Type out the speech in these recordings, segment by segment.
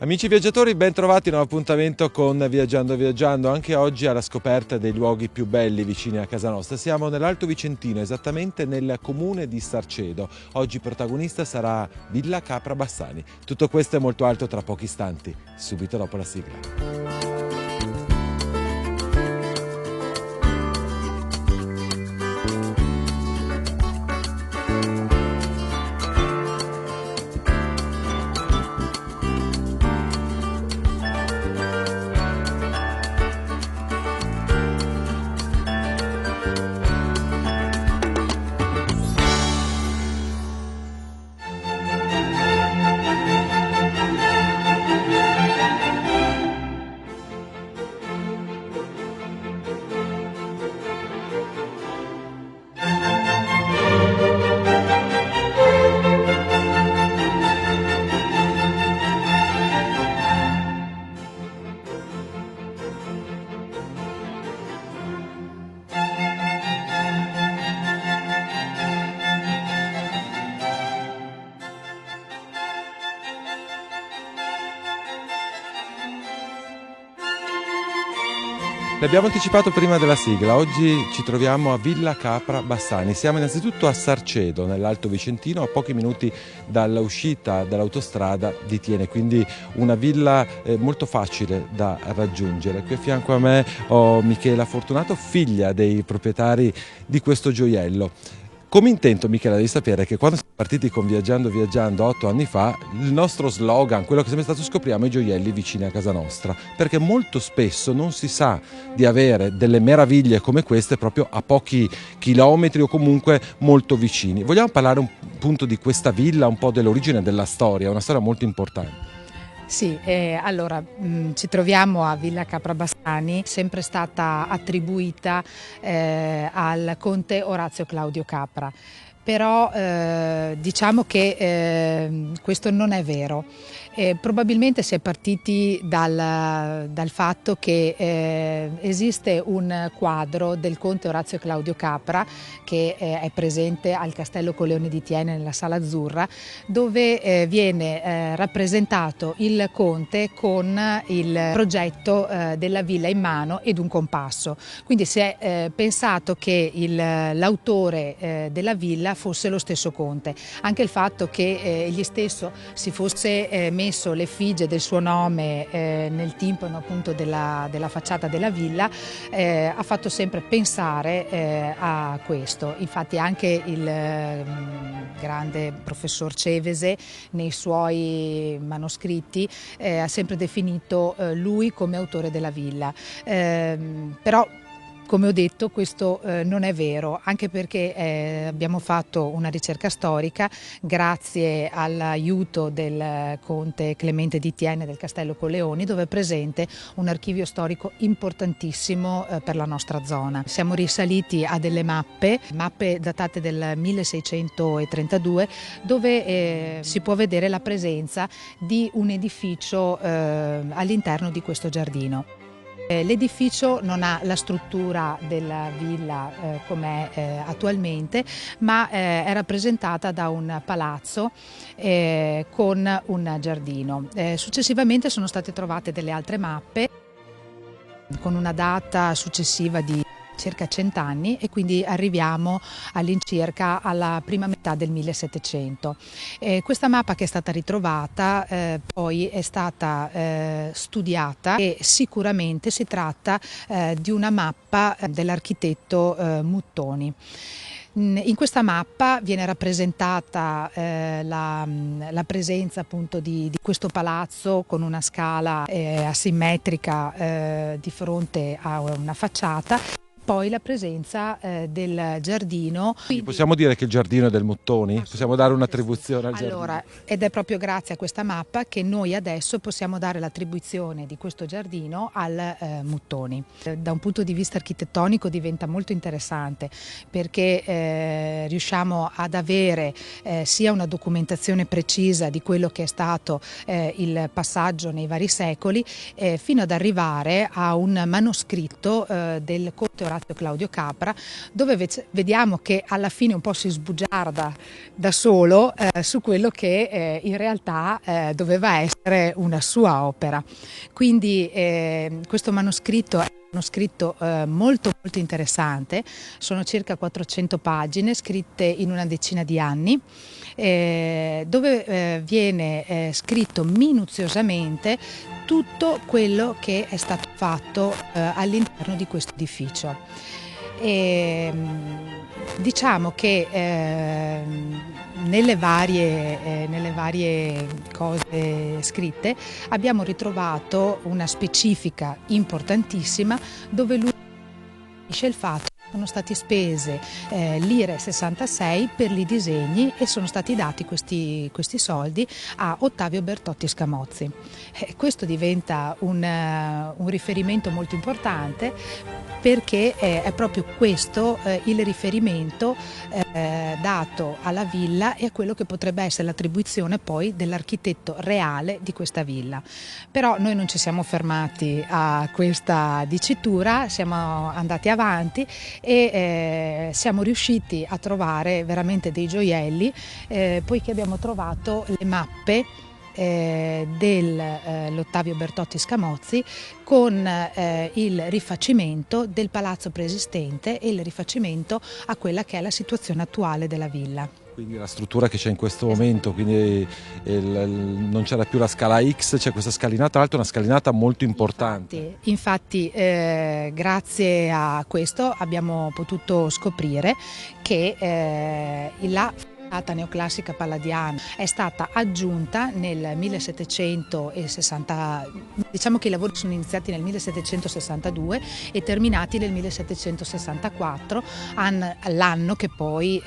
Amici viaggiatori, ben trovati in un appuntamento con Viaggiando Viaggiando, anche oggi alla scoperta dei luoghi più belli vicini a casa nostra. Siamo nell'Alto Vicentino, esattamente nel comune di Sarcedo. Oggi protagonista sarà Villa Capra Bassani. Tutto questo e molto altro tra pochi istanti, subito dopo la sigla. L'abbiamo anticipato prima della sigla, oggi ci troviamo a Villa Capra Bassani. Siamo innanzitutto a Sarcedo, nell'Alto Vicentino, a pochi minuti dall'uscita dall'autostrada di Thiene, quindi una villa molto facile da raggiungere. Qui a fianco a me ho Michela Fortunato, figlia dei proprietari di questo gioiello. Come intento, Michela, devi sapere che quando siamo partiti con Viaggiando Viaggiando 8 anni fa, il nostro slogan, quello che è sempre stato, scopriamo i gioielli vicini a casa nostra, perché molto spesso non si sa di avere delle meraviglie come queste proprio a pochi chilometri o comunque molto vicini. Vogliamo parlare un punto di questa villa, un po' dell'origine della storia, una storia molto importante. Sì, allora ci troviamo a Villa Capra Bassani, sempre stata attribuita al conte Orazio Claudio Capra, però diciamo che questo non è vero. Probabilmente si è partiti dal fatto che esiste un quadro del conte Orazio Claudio Capra che è presente al Castello Colleoni di Thiene nella Sala Azzurra, dove viene rappresentato il conte con il progetto della villa in mano ed un compasso. Quindi si è pensato che l'autore della villa fosse lo stesso conte. Anche il fatto che egli stesso si fosse messo l'effigie del suo nome nel timpano appunto della facciata della villa ha fatto sempre pensare a questo. Infatti anche il grande professor Cevese nei suoi manoscritti ha sempre definito lui come autore della villa. Però, come ho detto, questo non è vero, anche perché abbiamo fatto una ricerca storica grazie all'aiuto del conte Clemente di Thiene del Castello Colleoni, dove è presente un archivio storico importantissimo per la nostra zona. Siamo risaliti a delle mappe datate del 1632, dove si può vedere la presenza di un edificio all'interno di questo giardino. L'edificio non ha la struttura della villa com'è attualmente, ma è rappresentata da un palazzo con un giardino. Successivamente sono state trovate delle altre mappe con una data successiva di circa 100 anni e quindi arriviamo all'incirca alla prima metà del 1700. Questa mappa che è stata ritrovata poi è stata studiata e sicuramente si tratta di una mappa dell'architetto Muttoni. In questa mappa viene rappresentata la presenza appunto di questo palazzo con una scala asimmetrica di fronte a una facciata. Poi la presenza del giardino. Quindi possiamo dire che il giardino è del Muttoni? Possiamo dare un'attribuzione al giardino? Allora, ed è proprio grazie a questa mappa che noi adesso possiamo dare l'attribuzione di questo giardino al Muttoni. Da un punto di vista architettonico diventa molto interessante perché riusciamo ad avere sia una documentazione precisa di quello che è stato il passaggio nei vari secoli fino ad arrivare a un manoscritto del conte Orazio Orazio Claudio Capra, dove vediamo che alla fine un po' si sbugiarda da solo su quello che in realtà doveva essere una sua opera. Quindi questo manoscritto è uno scritto molto interessante, sono circa 400 pagine scritte in una decina di anni, dove viene scritto minuziosamente tutto quello che è stato fatto all'interno di questo edificio. Diciamo che nelle varie cose scritte abbiamo ritrovato una specifica importantissima, dove lui dice il fatto che sono stati spese lire 66 per i disegni e sono stati dati questi soldi a Ottavio Bertotti Scamozzi. Questo diventa un riferimento molto importante, perché è proprio questo il riferimento dato alla villa e a quello che potrebbe essere l'attribuzione poi dell'architetto reale di questa villa. Però noi non ci siamo fermati a questa dicitura, siamo andati avanti e siamo riusciti a trovare veramente dei gioielli, poiché abbiamo trovato le mappe dell'Ottavio Bertotti Scamozzi con il rifacimento del palazzo preesistente e il rifacimento a quella che è la situazione attuale della villa. Quindi la struttura che c'è in questo momento, quindi non c'era più la scala X, c'è questa scalinata, tra l'altro una scalinata molto importante. Infatti grazie a questo abbiamo potuto scoprire che la facciata neoclassica palladiana è stata aggiunta nel 1760, diciamo che i lavori sono iniziati nel 1762 e terminati nel 1764, l'anno che poi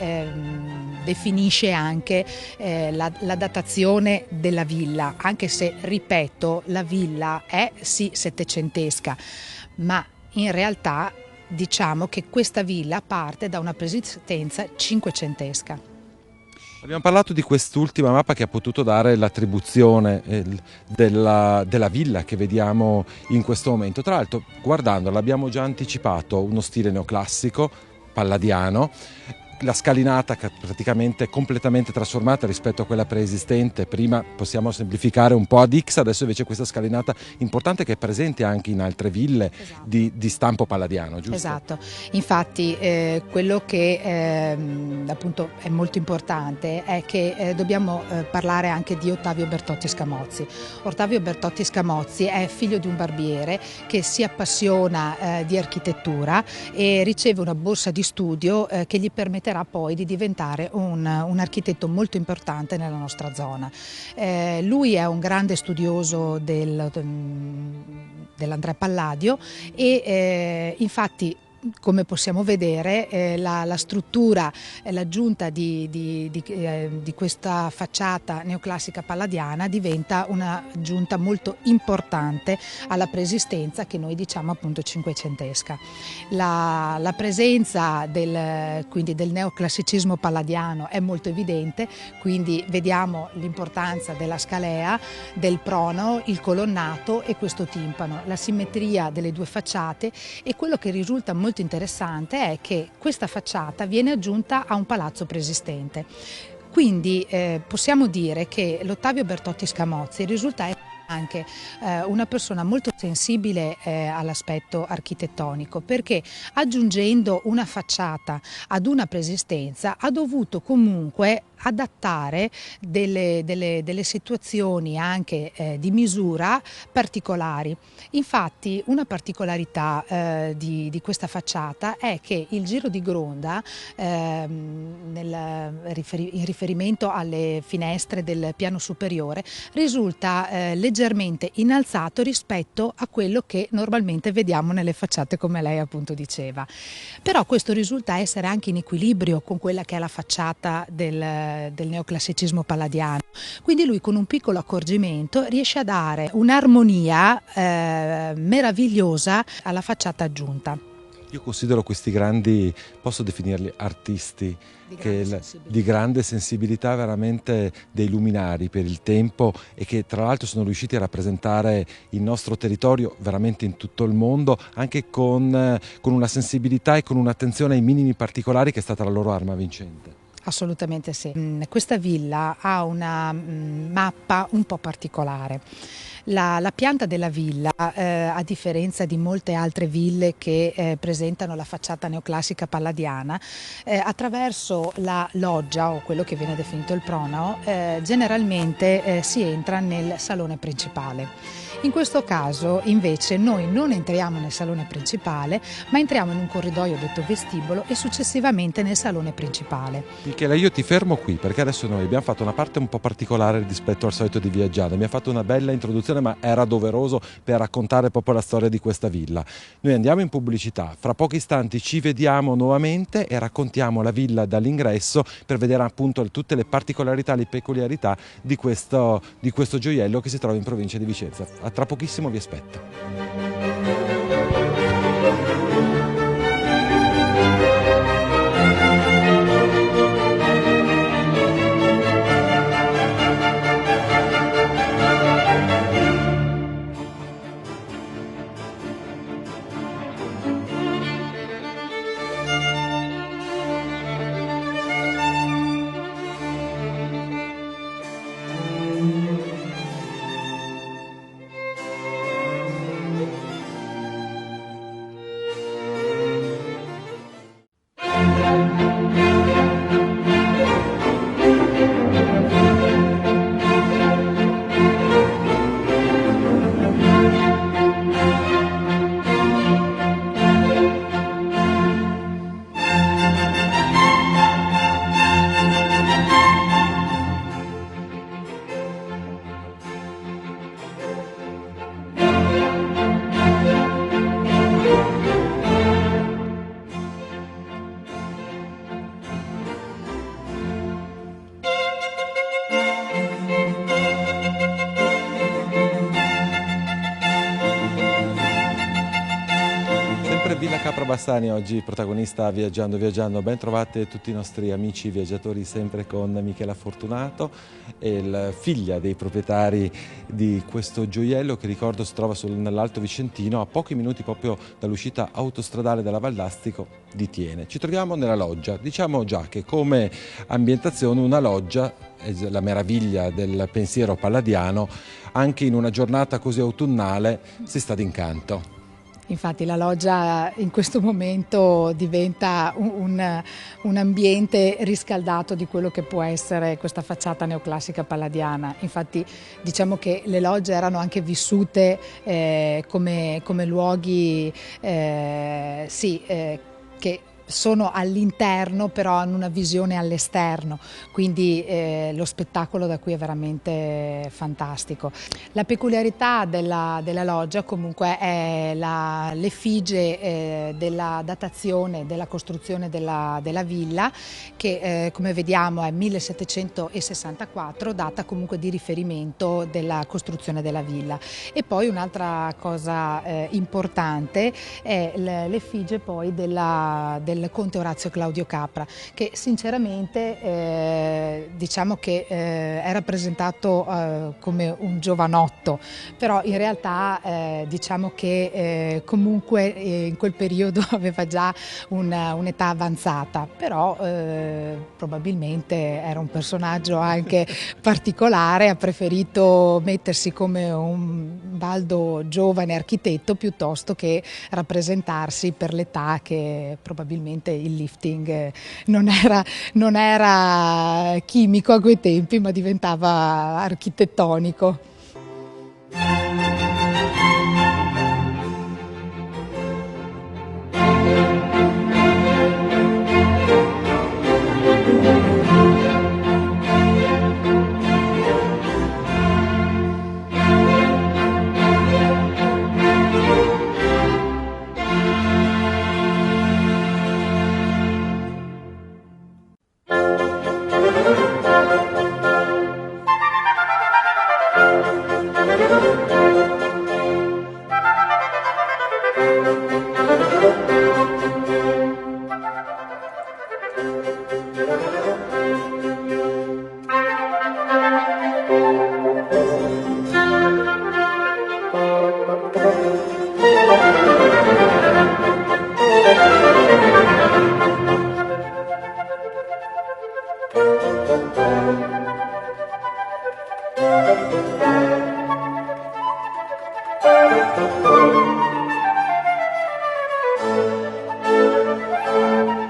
definisce anche la datazione della villa, anche se, ripeto, la villa è sì settecentesca, ma in realtà diciamo che questa villa parte da una preesistenza cinquecentesca. Abbiamo parlato di quest'ultima mappa che ha potuto dare l'attribuzione della villa che vediamo in questo momento. Tra l'altro, guardandola, abbiamo già anticipato uno stile neoclassico, palladiano, la scalinata che è praticamente completamente trasformata rispetto a quella preesistente. Prima possiamo semplificare un po' ad X, adesso invece questa scalinata importante che è presente anche in altre ville. Esatto. di stampo palladiano, giusto? Esatto, infatti quello che appunto è molto importante è che dobbiamo parlare anche di Ottavio Bertotti Scamozzi. Ottavio Bertotti Scamozzi è figlio di un barbiere che si appassiona di architettura e riceve una borsa di studio che gli permetterà poi di diventare un architetto molto importante nella nostra zona. Lui è un grande studioso dell'Andrea Palladio e infatti, come possiamo vedere, la struttura, l'aggiunta di questa facciata neoclassica palladiana diventa un'aggiunta molto importante alla preesistenza, che noi diciamo appunto cinquecentesca. La presenza quindi del neoclassicismo palladiano è molto evidente, quindi vediamo l'importanza della scalea, del prono, il colonnato e questo timpano, la simmetria delle due facciate, e quello che risulta molto interessante è che questa facciata viene aggiunta a un palazzo preesistente. Quindi possiamo dire che l'Ottavio Bertotti Scamozzi risulta essere anche una persona molto sensibile all'aspetto architettonico, perché aggiungendo una facciata ad una preesistenza ha dovuto comunque adattare delle situazioni anche di misura particolari. Infatti una particolarità di questa facciata è che il giro di gronda in riferimento alle finestre del piano superiore risulta leggermente innalzato rispetto a quello che normalmente vediamo nelle facciate, come lei appunto diceva. Però questo risulta essere anche in equilibrio con quella che è la facciata del neoclassicismo palladiano. Quindi lui, con un piccolo accorgimento, riesce a dare un'armonia meravigliosa alla facciata aggiunta. Io considero questi grandi, posso definirli artisti, di grande sensibilità, veramente dei luminari per il tempo, e che tra l'altro sono riusciti a rappresentare il nostro territorio veramente in tutto il mondo, anche con una sensibilità e con un'attenzione ai minimi particolari che è stata la loro arma vincente. Assolutamente sì. Questa villa ha una mappa un po' particolare. La pianta della villa, a differenza di molte altre ville che presentano la facciata neoclassica palladiana, attraverso la loggia, o quello che viene definito il pronao, generalmente si entra nel salone principale. In questo caso invece noi non entriamo nel salone principale, ma entriamo in un corridoio detto vestibolo e successivamente nel salone principale. Michela, io ti fermo qui perché adesso noi abbiamo fatto una parte un po' particolare rispetto al solito di Viaggiando. Mi ha fatto una bella introduzione, ma era doveroso per raccontare proprio la storia di questa villa. Noi andiamo in pubblicità, fra pochi istanti ci vediamo nuovamente e raccontiamo la villa dall'ingresso per vedere appunto tutte le particolarità, le peculiarità di questo gioiello che si trova in provincia di Vicenza. A tra pochissimo vi aspetto. Villa Capra Bassani oggi protagonista Viaggiando. Ben trovate tutti i nostri amici viaggiatori, sempre con Michela Fortunato, figlia dei proprietari di questo gioiello che, ricordo, si trova nell'Alto Vicentino, a pochi minuti proprio dall'uscita autostradale della Valdastico di Tiene. Ci troviamo nella loggia. Diciamo già che come ambientazione una loggia è la meraviglia del pensiero palladiano. Anche in una giornata così autunnale si sta d'incanto. Infatti la loggia in questo momento diventa un ambiente riscaldato di quello che può essere questa facciata neoclassica palladiana. Infatti diciamo che le logge erano anche vissute come luoghi che sono all'interno, però hanno una visione all'esterno, quindi lo spettacolo da qui è veramente fantastico. La peculiarità della loggia comunque è l'effigie della datazione della costruzione della villa, che come vediamo è 1764, data comunque di riferimento della costruzione della villa. E poi un'altra cosa importante è l'effigie poi del conte Orazio Claudio Capra, che sinceramente diciamo che è rappresentato come un giovanotto, però in realtà diciamo che comunque in quel periodo aveva già un'età avanzata, però probabilmente era un personaggio anche particolare, ha preferito mettersi come un baldo giovane architetto piuttosto che rappresentarsi per l'età, che probabilmente il lifting non era chimico a quei tempi, ma diventava architettonico.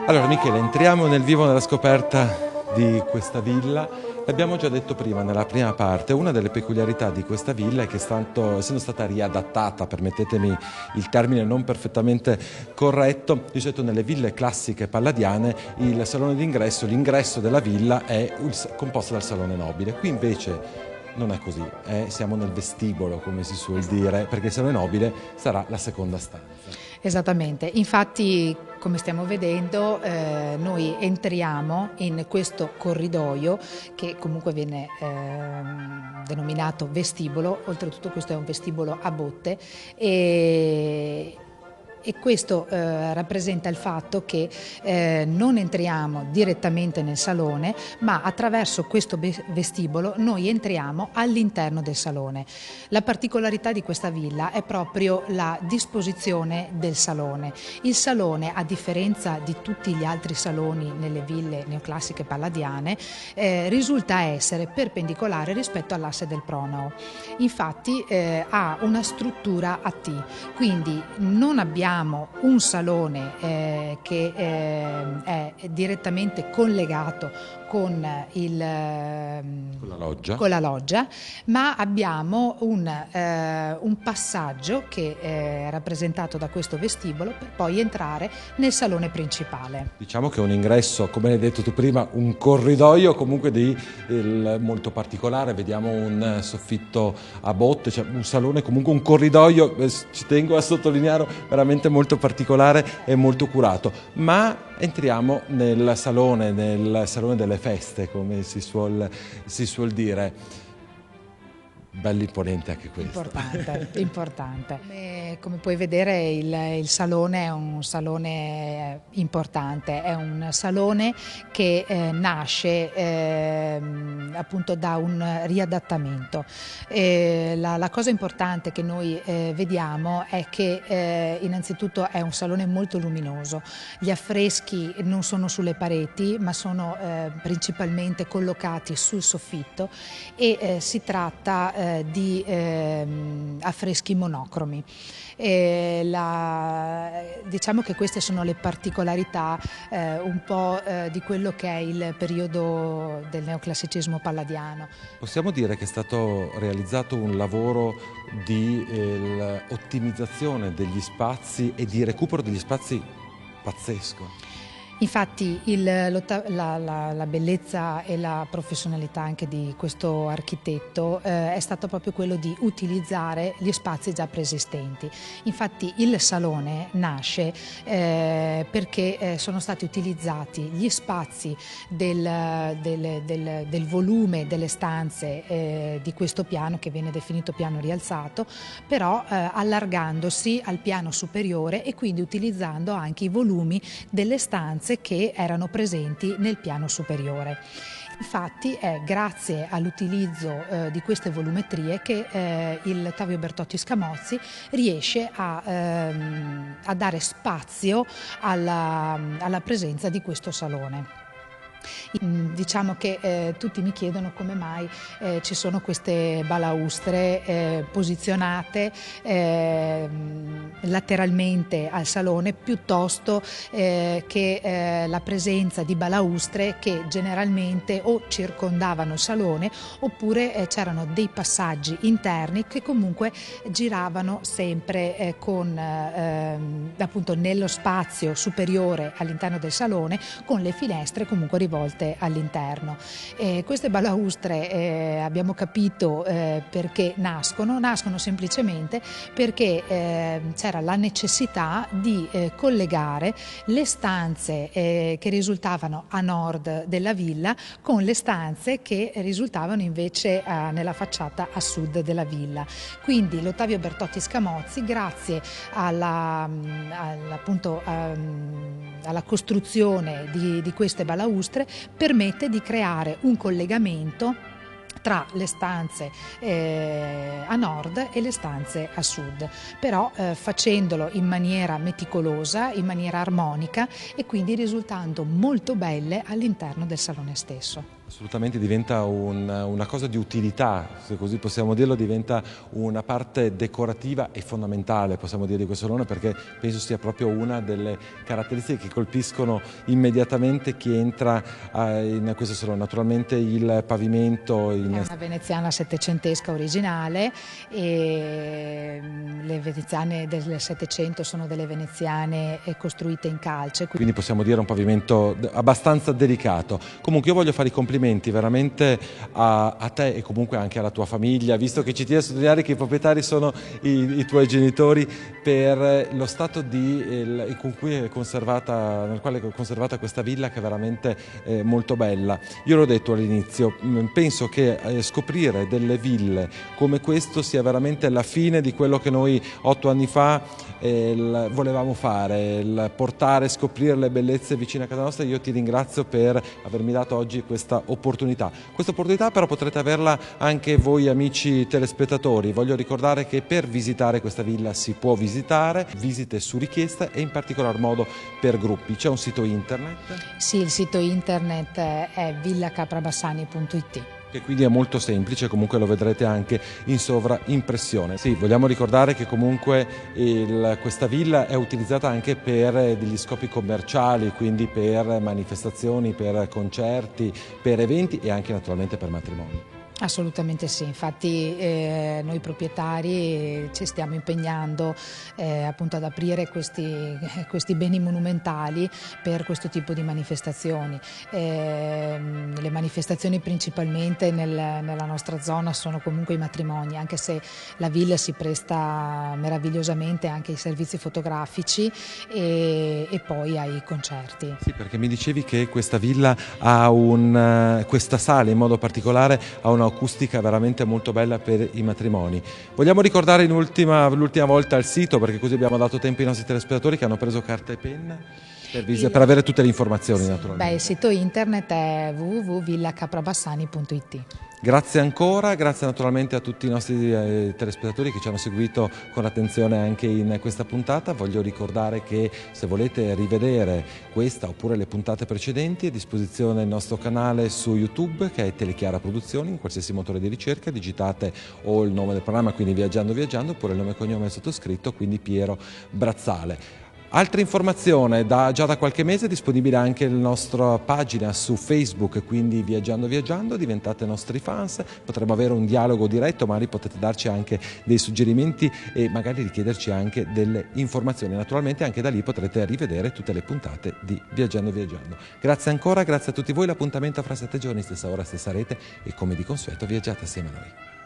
Allora Michele, entriamo nel vivo nella scoperta di questa villa. L'abbiamo già detto prima, nella prima parte, una delle peculiarità di questa villa è che essendo stata riadattata, permettetemi il termine non perfettamente corretto, di solito nelle ville classiche palladiane il salone d'ingresso, l'ingresso della villa è composto dal salone nobile. Qui invece non è così, siamo nel vestibolo, come si suol dire, perché il salone nobile sarà la seconda stanza. Esattamente, infatti come stiamo vedendo noi entriamo in questo corridoio che comunque viene denominato vestibolo, oltretutto questo è un vestibolo a botte e questo rappresenta il fatto che non entriamo direttamente nel salone, ma attraverso questo vestibolo noi entriamo all'interno del salone. La particolarità di questa villa è proprio la disposizione del salone. Il salone, a differenza di tutti gli altri saloni nelle ville neoclassiche palladiane, risulta essere perpendicolare rispetto all'asse del pronao. Infatti ha una struttura a T, quindi non abbiamo un salone che è direttamente collegato con la loggia, ma abbiamo un passaggio che è rappresentato da questo vestibolo per poi entrare nel salone principale. Diciamo che è un ingresso, come hai detto tu prima, un corridoio comunque molto particolare, vediamo un soffitto a botte, cioè un salone comunque un corridoio, ci tengo a sottolineare, veramente molto particolare e molto curato, ma entriamo nel salone delle feste, come si suol dire. Bello imponente anche questo. Importante. Come puoi vedere il salone è un salone importante, è un salone che nasce appunto da un riadattamento. La cosa importante che noi vediamo è che innanzitutto è un salone molto luminoso, gli affreschi non sono sulle pareti ma sono principalmente collocati sul soffitto e si tratta di affreschi monocromi. Diciamo che queste sono le particolarità un po' di quello che è il periodo del neoclassicismo palladiano. Possiamo dire che è stato realizzato un lavoro di ottimizzazione degli spazi e di recupero degli spazi pazzesco. Infatti la bellezza e la professionalità anche di questo architetto è stato proprio quello di utilizzare gli spazi già preesistenti. Infatti il salone nasce perché sono stati utilizzati gli spazi del volume delle stanze di questo piano, che viene definito piano rialzato, però allargandosi al piano superiore e quindi utilizzando anche i volumi delle stanze che erano presenti nel piano superiore. Infatti è grazie all'utilizzo di queste volumetrie che il Ottavio Bertotti Scamozzi riesce a dare spazio alla presenza di questo salone. Diciamo che tutti mi chiedono come mai ci sono queste balaustre posizionate lateralmente al salone piuttosto che la presenza di balaustre che generalmente o circondavano il salone oppure c'erano dei passaggi interni che comunque giravano sempre appunto nello spazio superiore all'interno del salone, con le finestre comunque rivolte all'interno. Queste balaustre abbiamo capito perché nascono semplicemente perché c'era la necessità di collegare le stanze che risultavano a nord della villa con le stanze che risultavano invece nella facciata a sud della villa. Quindi l'Ottavio Bertotti Scamozzi, grazie alla costruzione di queste balaustre, permette di creare un collegamento tra le stanze a nord e le stanze a sud, però facendolo in maniera meticolosa, in maniera armonica e quindi risultando molto belle all'interno del salone stesso. Assolutamente diventa una cosa di utilità, se così possiamo dirlo, diventa una parte decorativa e fondamentale, possiamo dire, di questo salone, perché penso sia proprio una delle caratteristiche che colpiscono immediatamente chi entra in questo salone. Naturalmente il pavimento È una veneziana settecentesca originale e le veneziane del Settecento sono delle veneziane costruite in calce. Quindi possiamo dire un pavimento abbastanza delicato. Comunque io voglio fare i complimenti veramente a te e comunque anche alla tua famiglia, visto che ci tieni a sottolineare che i proprietari sono i tuoi genitori, per lo stato con cui è conservata, nel quale è conservata questa villa, che è veramente molto bella. Io l'ho detto all'inizio, penso che scoprire delle ville come questo sia veramente la fine di quello che noi 8 anni fa volevamo fare, portare, scoprire le bellezze vicine a casa nostra. Io ti ringrazio per avermi dato oggi questa opportunità. Questa opportunità però potrete averla anche voi amici telespettatori. Voglio ricordare che per visitare questa villa si può visitare, visite su richiesta e in particolar modo per gruppi. C'è un sito internet? Sì, il sito internet è villacaprabassani.it. Che quindi è molto semplice, comunque lo vedrete anche in sovraimpressione. Sì, vogliamo ricordare che comunque questa villa è utilizzata anche per degli scopi commerciali, quindi per manifestazioni, per concerti, per eventi e anche naturalmente per matrimoni. Assolutamente sì, infatti noi proprietari ci stiamo impegnando appunto ad aprire questi beni monumentali per questo tipo di manifestazioni. Le manifestazioni principalmente nella nostra zona sono comunque i matrimoni, anche se la villa si presta meravigliosamente anche ai servizi fotografici e poi ai concerti. Sì, perché mi dicevi che questa villa ha questa sala in modo particolare ha una acustica veramente molto bella per i matrimoni. Vogliamo ricordare l'ultima volta il sito, perché così abbiamo dato tempo ai nostri telespettatori che hanno preso carta e penna per avere tutte le informazioni, naturalmente. Il sito internet è www.villacaprabassani.it. Grazie ancora, grazie naturalmente a tutti i nostri telespettatori che ci hanno seguito con attenzione anche in questa puntata. Voglio ricordare che se volete rivedere questa oppure le puntate precedenti è a disposizione il nostro canale su YouTube, che è Telechiara Produzioni. In qualsiasi motore di ricerca digitate o il nome del programma, quindi Viaggiando oppure il nome e cognome sottoscritto, quindi Piero Brazzale. Altra informazione, già da qualche mese è disponibile anche la nostra pagina su Facebook, quindi Viaggiando, diventate nostri fans, potremo avere un dialogo diretto, magari potete darci anche dei suggerimenti e magari richiederci anche delle informazioni. Naturalmente anche da lì potrete rivedere tutte le puntate di Viaggiando. Grazie ancora, grazie a tutti voi, l'appuntamento fra 7 giorni, stessa ora, stessa rete e come di consueto viaggiate assieme a noi.